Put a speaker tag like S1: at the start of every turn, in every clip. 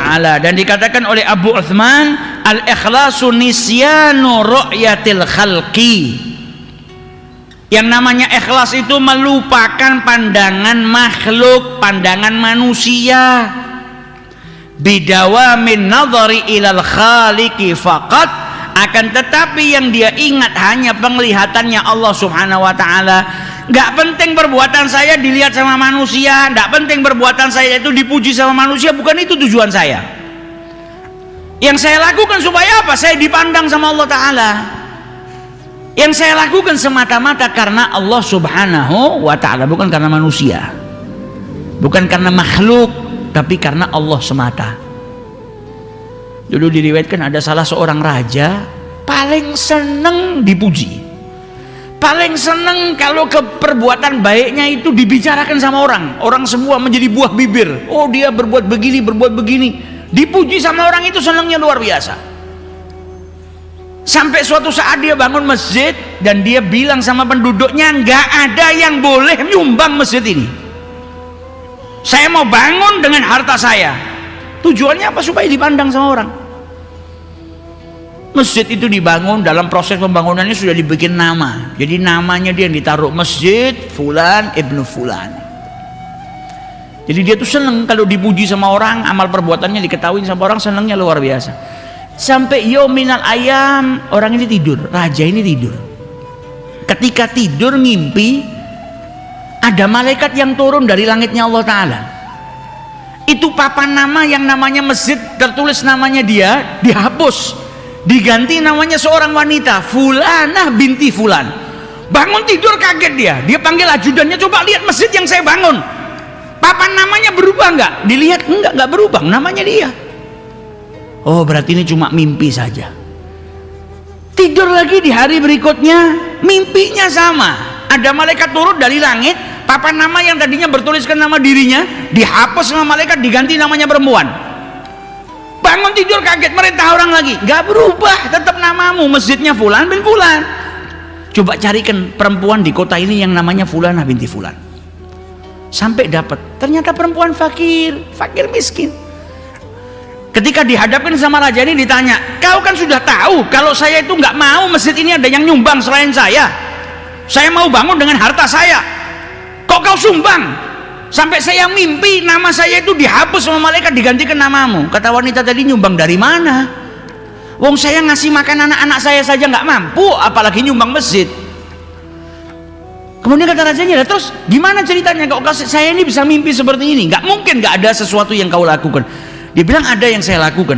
S1: taala. Dan dikatakan oleh Abu Uthman, al-ikhlasu nisyanu ru'yatil khalqi. Yang namanya ikhlas itu melupakan pandangan makhluk, pandangan manusia. Bidawamin nadhari ilal khaliqi faqat, akan tetapi yang dia ingat hanya penglihatannya Allah Subhanahu wa taala. Enggak penting perbuatan saya dilihat sama manusia, enggak penting perbuatan saya itu dipuji sama manusia, bukan itu tujuan saya. Yang saya lakukan supaya apa? Saya dipandang sama Allah taala. Yang saya lakukan semata-mata karena Allah Subhanahu wa ta'ala, bukan karena manusia, bukan karena makhluk, tapi karena Allah semata. Dulu diriwayatkan ada salah seorang raja paling seneng dipuji, paling seneng kalau perbuatan baiknya itu dibicarakan sama orang. Orang semua menjadi buah bibir, oh dia berbuat begini, berbuat begini, dipuji sama orang itu senengnya luar biasa. Sampai suatu saat dia bangun masjid dan dia bilang sama penduduknya, nggak ada yang boleh nyumbang masjid ini. Saya mau bangun dengan harta saya. Tujuannya apa? Supaya dipandang sama orang. Masjid itu dibangun, dalam proses pembangunannya sudah dibikin nama. Jadi namanya dia yang ditaruh, Masjid Fulan Ibnu Fulan. Jadi dia tuh seneng kalau dipuji sama orang, amal perbuatannya diketahui sama orang, senengnya luar biasa. Sampai yauminal ayam, orang ini tidur, raja ini tidur. Ketika tidur ngimpi, ada malaikat yang turun dari langitnya Allah Ta'ala. Itu papan nama yang namanya masjid, tertulis namanya dia, dihapus, diganti namanya seorang wanita, Fulanah binti Fulan. Bangun tidur kaget dia panggil ajudannya, coba lihat masjid yang saya bangun, papan namanya berubah nggak? Dilihat, nggak berubah, namanya dia. Oh, berarti ini cuma mimpi saja. Tidur lagi di hari berikutnya, mimpinya sama. Ada malaikat turun dari langit, papan nama yang tadinya bertuliskan nama dirinya dihapus sama malaikat, diganti namanya perempuan. Bangun tidur kaget, merintah orang lagi, nggak berubah, tetap namamu, masjidnya Fulan bin Fulan. Coba carikan perempuan di kota ini yang namanya Fulanah binti Fulan. Sampai dapat, ternyata perempuan fakir miskin. Ketika dihadapkan sama raja ini ditanya, kau kan sudah tahu kalau saya itu nggak mau masjid ini ada yang nyumbang selain saya mau bangun dengan harta saya, kok kau sumbang? Sampai saya mimpi nama saya itu dihapus sama malaikat, digantikan namamu. Kata wanita tadi, nyumbang dari mana? Wong saya ngasih makan anak-anak saya saja nggak mampu, apalagi nyumbang masjid. Kemudian kata rajanya, terus gimana ceritanya kok saya ini bisa mimpi seperti ini? Nggak mungkin nggak ada sesuatu yang kau lakukan. Dia bilang, ada yang saya lakukan.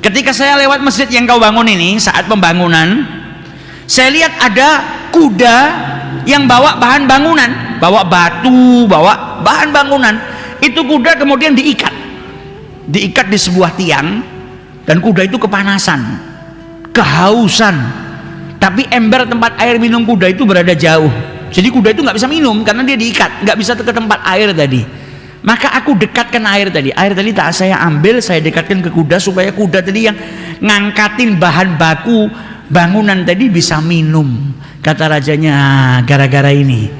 S1: Ketika saya lewat masjid yang kau bangun ini, saat pembangunan, saya lihat ada kuda yang bawa bahan bangunan, bawa batu, bawa bahan bangunan. Itu kuda kemudian diikat di sebuah tiang, dan kuda itu kepanasan, kehausan, tapi ember tempat air minum kuda itu berada jauh. Jadi kuda itu nggak bisa minum karena dia diikat, nggak bisa ke tempat air tadi. Maka aku dekatkan air tadi tak saya ambil, saya dekatkan ke kuda supaya kuda tadi yang ngangkatin bahan baku bangunan tadi bisa minum. Kata rajanya, gara-gara ini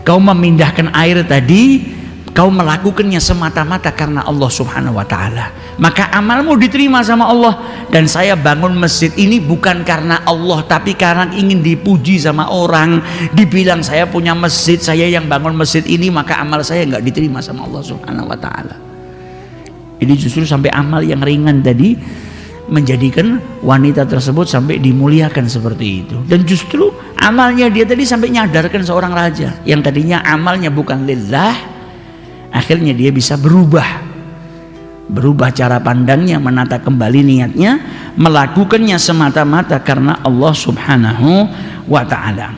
S1: kau memindahkan air tadi, kau melakukannya semata-mata karena Allah Subhanahu wa ta'ala, maka amalmu diterima sama Allah. Dan saya bangun masjid ini bukan karena Allah, tapi karena ingin dipuji sama orang, dibilang saya punya masjid, saya yang bangun masjid ini, maka amal saya nggak diterima sama Allah Subhanahu wa ta'ala. Ini justru sampai amal yang ringan tadi menjadikan wanita tersebut sampai dimuliakan seperti itu. Dan justru amalnya dia tadi sampai nyadarkan seorang raja yang tadinya amalnya bukan lillah, akhirnya dia bisa berubah cara pandangnya, menata kembali niatnya, melakukannya semata-mata karena Allah Subhanahu wa ta'ala.